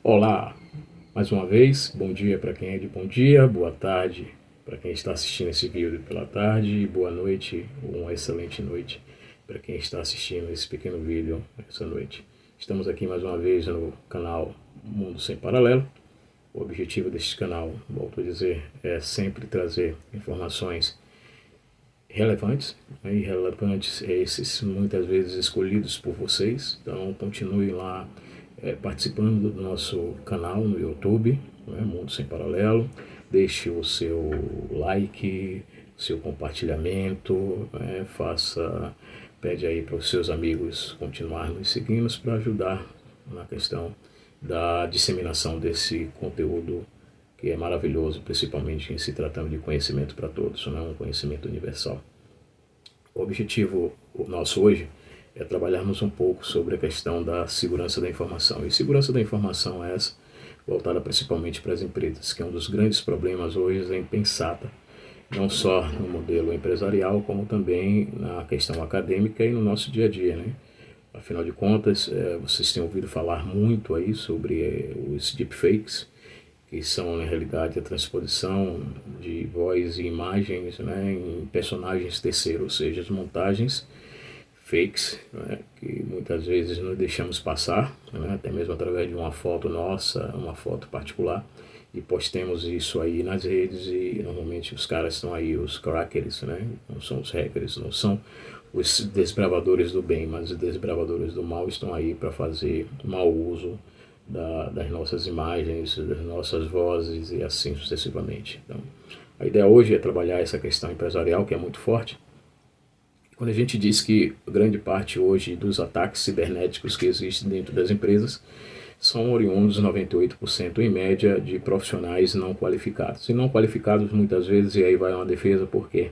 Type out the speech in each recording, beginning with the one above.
Olá, mais uma vez, bom dia para quem é de bom dia, boa tarde para quem está assistindo esse vídeo pela tarde, e boa noite ou uma excelente noite para quem está assistindo esse pequeno vídeo essa noite. Estamos aqui mais uma vez no canal Mundo Sem Paralelo. O objetivo deste canal, volto a dizer, é sempre trazer informações relevantes, né? Irrelevantes esses muitas vezes escolhidos por vocês. Então continue lá participando do nosso canal no YouTube, né, Mundo Sem Paralelo. Deixe o seu like, seu compartilhamento, né, pede aí para os seus amigos continuar nos seguindo para ajudar na questão da disseminação desse conteúdo que é maravilhoso, principalmente em se tratando de conhecimento para todos, não é um conhecimento universal. O objetivo nosso hoje é trabalharmos um pouco sobre a questão da segurança da informação. E segurança da informação é essa, voltada principalmente para as empresas, que é um dos grandes problemas hoje em pensada, não só no modelo empresarial, como também na questão acadêmica e no nosso dia a dia, né? Afinal de contas, vocês têm ouvido falar muito aí sobre os deepfakes, que são, na realidade, a transposição de voz e imagens, né, em personagens terceiros, ou seja, as montagens fakes, né, que muitas vezes não deixamos passar, né, até mesmo através de uma foto nossa, uma foto particular, e postemos isso aí nas redes e normalmente os caras estão aí, os crackers, né, não são os hackers, não são os desbravadores do bem, mas os desbravadores do mal estão aí para fazer mau uso das nossas imagens, das nossas vozes e assim sucessivamente. Então, a ideia hoje é trabalhar essa questão empresarial que é muito forte. Quando a gente diz que grande parte hoje dos ataques cibernéticos que existem dentro das empresas são oriundos, 98% em média, de profissionais não qualificados. E não qualificados muitas vezes, e aí vai uma defesa, por quê?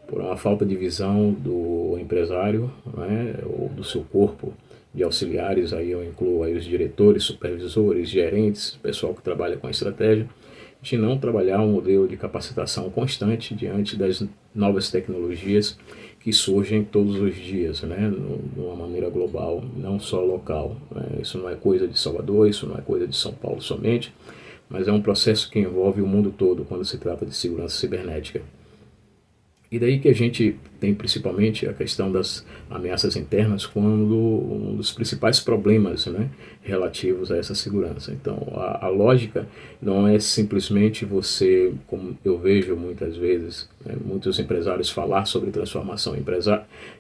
Por uma falta de visão do empresário, né, ou do seu corpo de auxiliares, aí eu incluo aí os diretores, supervisores, gerentes, pessoal que trabalha com a estratégia, de não trabalhar um modelo de capacitação constante diante das novas tecnologias que surgem todos os dias, né, de uma maneira global, não só local. Né? Isso não é coisa de Salvador, isso não é coisa de São Paulo somente, mas é um processo que envolve o mundo todo quando se trata de segurança cibernética. E daí que a gente tem principalmente a questão das ameaças internas quando um dos principais problemas, né, relativos a essa segurança. Então a lógica não é simplesmente você, como eu vejo muitas vezes, né, muitos empresários falar sobre transformação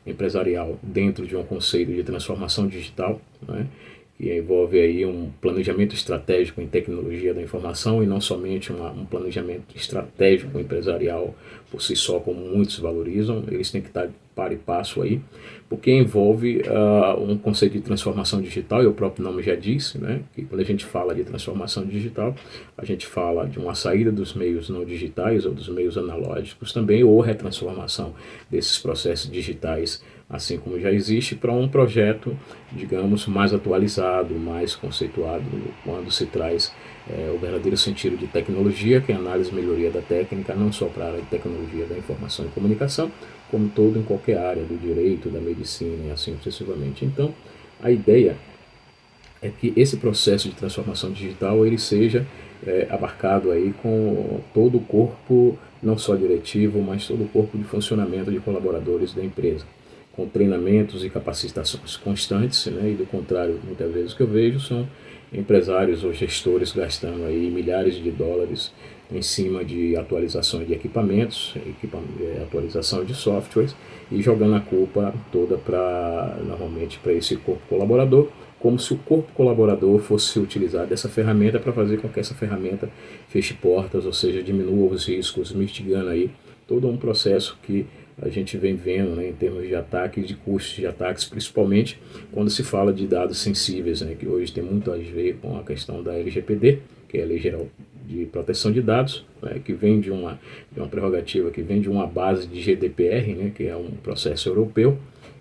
empresarial dentro de um conceito de transformação digital, né, que envolve aí um planejamento estratégico em tecnologia da informação e não somente um planejamento estratégico empresarial por si só, como muitos valorizam. Eles têm que estar par e passo aí, porque envolve um conceito de transformação digital, e o próprio nome já disse, né, que quando a gente fala de transformação digital, a gente fala de uma saída dos meios não digitais ou dos meios analógicos também, ou retransformação desses processos digitais, assim como já existe, para um projeto, digamos, mais atualizado, mais conceituado, quando se traz o verdadeiro sentido de tecnologia, que é a análise e melhoria da técnica, não só para a área de tecnologia da informação e comunicação, como todo em qualquer área, do direito, da medicina e assim sucessivamente. Então, a ideia é que esse processo de transformação digital ele seja abarcado aí com todo o corpo, não só diretivo, mas todo o corpo de funcionamento de colaboradores da empresa, com treinamentos e capacitações constantes, né? E do contrário, muitas vezes o que eu vejo são empresários ou gestores gastando aí milhares de dólares em cima de atualizações de equipamentos, atualização de softwares e jogando a culpa toda normalmente para esse corpo colaborador, como se o corpo colaborador fosse utilizar dessa ferramenta para fazer com que essa ferramenta feche portas, ou seja, diminua os riscos, mitigando aí todo um processo que a gente vem vendo, né, em termos de ataques, de custos de ataques, principalmente quando se fala de dados sensíveis, né, que hoje tem muito a ver com a questão da LGPD, que é a Lei Geral de Proteção de Dados, né, que vem de uma prerrogativa, que vem de uma base de GDPR, né, que é um processo europeu,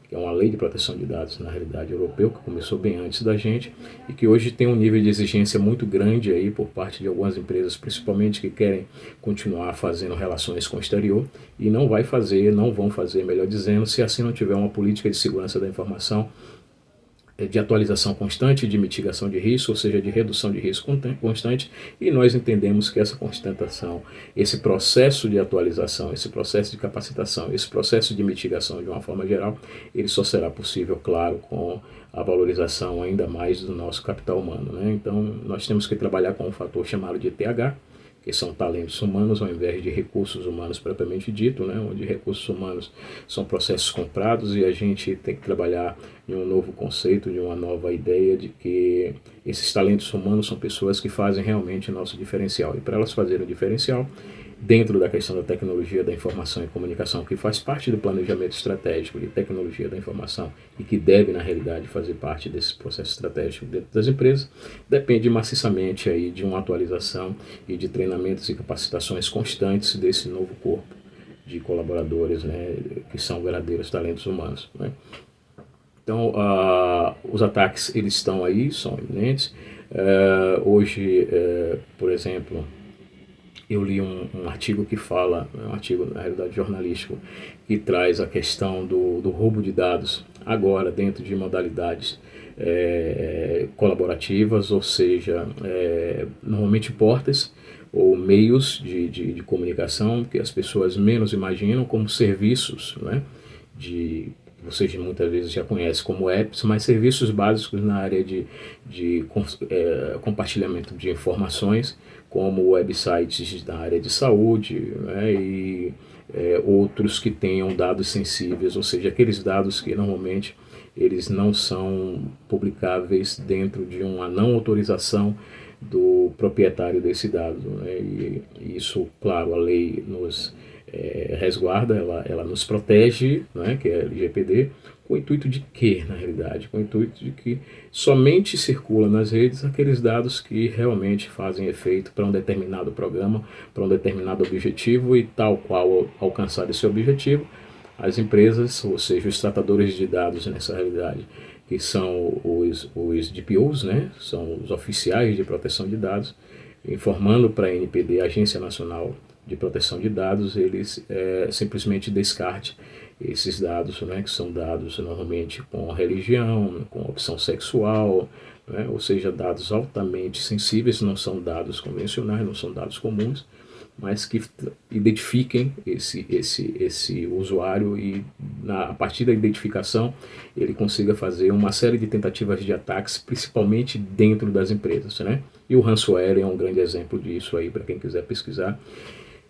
que é uma lei de proteção de dados, na realidade, europeu, que começou bem antes da gente, e que hoje tem um nível de exigência muito grande aí por parte de algumas empresas, principalmente que querem continuar fazendo relações com o exterior, e não vão fazer, melhor dizendo, se assim não tiver uma política de segurança da informação de atualização constante, de mitigação de risco, ou seja, de redução de risco constante, e nós entendemos que essa constatação, esse processo de atualização, esse processo de capacitação, esse processo de mitigação de uma forma geral, ele só será possível, claro, com a valorização ainda mais do nosso capital humano, né? Então, nós temos que trabalhar com um fator chamado de TH, que são talentos humanos ao invés de recursos humanos propriamente dito, né, onde recursos humanos são processos comprados, e a gente tem que trabalhar em um novo conceito, de uma nova ideia de que esses talentos humanos são pessoas que fazem realmente o nosso diferencial, e para elas fazerem o diferencial, dentro da questão da tecnologia da informação e comunicação, que faz parte do planejamento estratégico de tecnologia da informação e que deve, na realidade, fazer parte desse processo estratégico dentro das empresas, depende maciçamente aí de uma atualização e de treinamentos e capacitações constantes desse novo corpo de colaboradores, né, que são verdadeiros talentos humanos, né? Então, os ataques, eles estão aí, são iminentes. Hoje, por exemplo, eu li um artigo que fala, um artigo na realidade jornalístico, que traz a questão do roubo de dados, agora dentro de modalidades colaborativas, ou seja, normalmente portas ou meios de comunicação que as pessoas menos imaginam, como serviços, né, vocês muitas vezes já conhecem como apps, mas serviços básicos na área de compartilhamento de informações, como websites na área de saúde, né, e outros que tenham dados sensíveis, ou seja, aqueles dados que normalmente eles não são publicáveis dentro de uma não autorização do proprietário desse dado, né, e isso, claro, a lei nos resguarda, ela nos protege, né, que é a LGPD, com o intuito de quê, na realidade? Com o intuito de que somente circula nas redes aqueles dados que realmente fazem efeito para um determinado programa, para um determinado objetivo, e tal qual alcançar esse objetivo, as empresas, ou seja, os tratadores de dados nessa realidade, que são os DPOs, né, são os oficiais de proteção de dados, informando para a ANPD, a Agência Nacional de Proteção de Dados, eles simplesmente descartem esses dados, né, que são dados normalmente com religião, com opção sexual, né, ou seja, dados altamente sensíveis, não são dados convencionais, não são dados comuns, mas que identifiquem esse usuário, e a partir da identificação ele consiga fazer uma série de tentativas de ataques, principalmente dentro das empresas, né? E o ransomware é um grande exemplo disso aí para quem quiser pesquisar.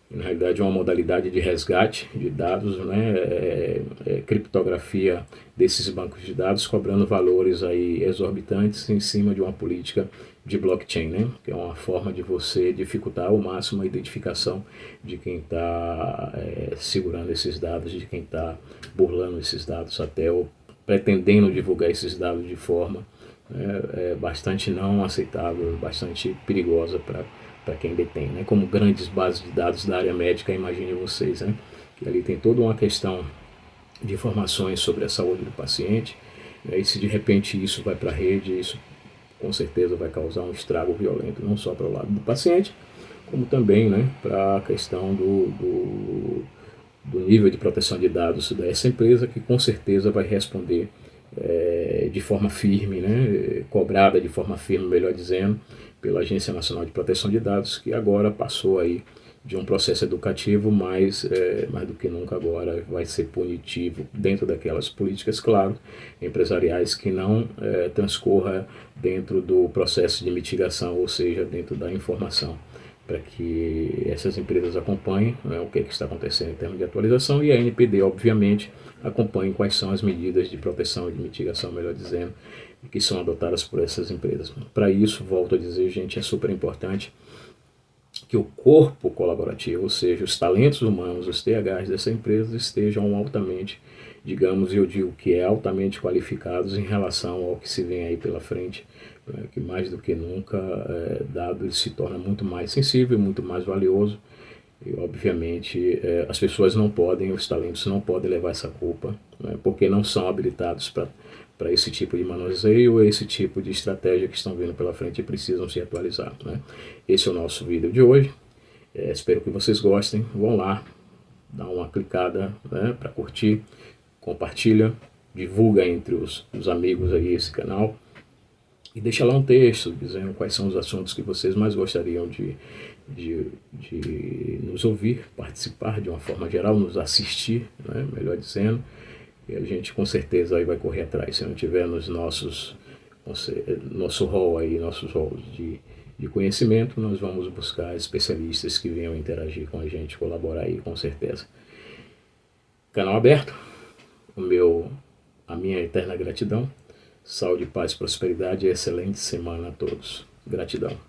Na realidade é uma modalidade de resgate de dados, né, criptografia desses bancos de dados, cobrando valores aí exorbitantes em cima de uma política de blockchain, né, que é uma forma de você dificultar ao máximo a identificação de quem está segurando esses dados, de quem está burlando esses dados, até ou pretendendo divulgar esses dados de forma bastante não aceitável, bastante perigosa para quem detém, né? Como grandes bases de dados da área médica, imagine vocês, né? Que ali tem toda uma questão de informações sobre a saúde do paciente, e se de repente isso vai para a rede, isso com certeza vai causar um estrago violento, não só para o lado do paciente, como também, né, para a questão do nível de proteção de dados dessa empresa, que com certeza vai responder de forma firme, né, cobrada de forma firme, melhor dizendo, pela Agência Nacional de Proteção de Dados, que agora passou aí de um processo educativo, mais do que nunca agora vai ser punitivo dentro daquelas políticas, claro, empresariais, que não transcorra dentro do processo de mitigação, ou seja, dentro da informação, para que essas empresas acompanhem, né, o que está acontecendo em termos de atualização, e a ANPD, obviamente, acompanhe quais são as medidas de proteção e de mitigação, melhor dizendo, que são adotadas por essas empresas. Para isso, volto a dizer, gente, é super importante que o corpo colaborativo, ou seja, os talentos humanos, os THs dessa empresa, estejam altamente, digamos, eu digo que altamente qualificados em relação ao que se vem aí pela frente, que mais do que nunca, dado se torna muito mais sensível, muito mais valioso, e obviamente as pessoas não podem, os talentos não podem levar essa culpa, né, porque não são habilitados para esse tipo de manuseio, esse tipo de estratégia que estão vindo pela frente e precisam se atualizar, né? Esse é o nosso vídeo de hoje. Espero que vocês gostem. Vão lá, dá uma clicada, né, para curtir, compartilha, divulga entre os amigos aí esse canal. E deixa lá um texto dizendo quais são os assuntos que vocês mais gostariam de nos ouvir, participar de uma forma geral, nos assistir, né, melhor dizendo. E a gente com certeza aí vai correr atrás. Se não tiver nos nosso hall aí, nossos halls de conhecimento, nós vamos buscar especialistas que venham interagir com a gente, colaborar aí com certeza. Canal aberto, a minha eterna gratidão. Saúde, paz, prosperidade e excelente semana a todos. Gratidão.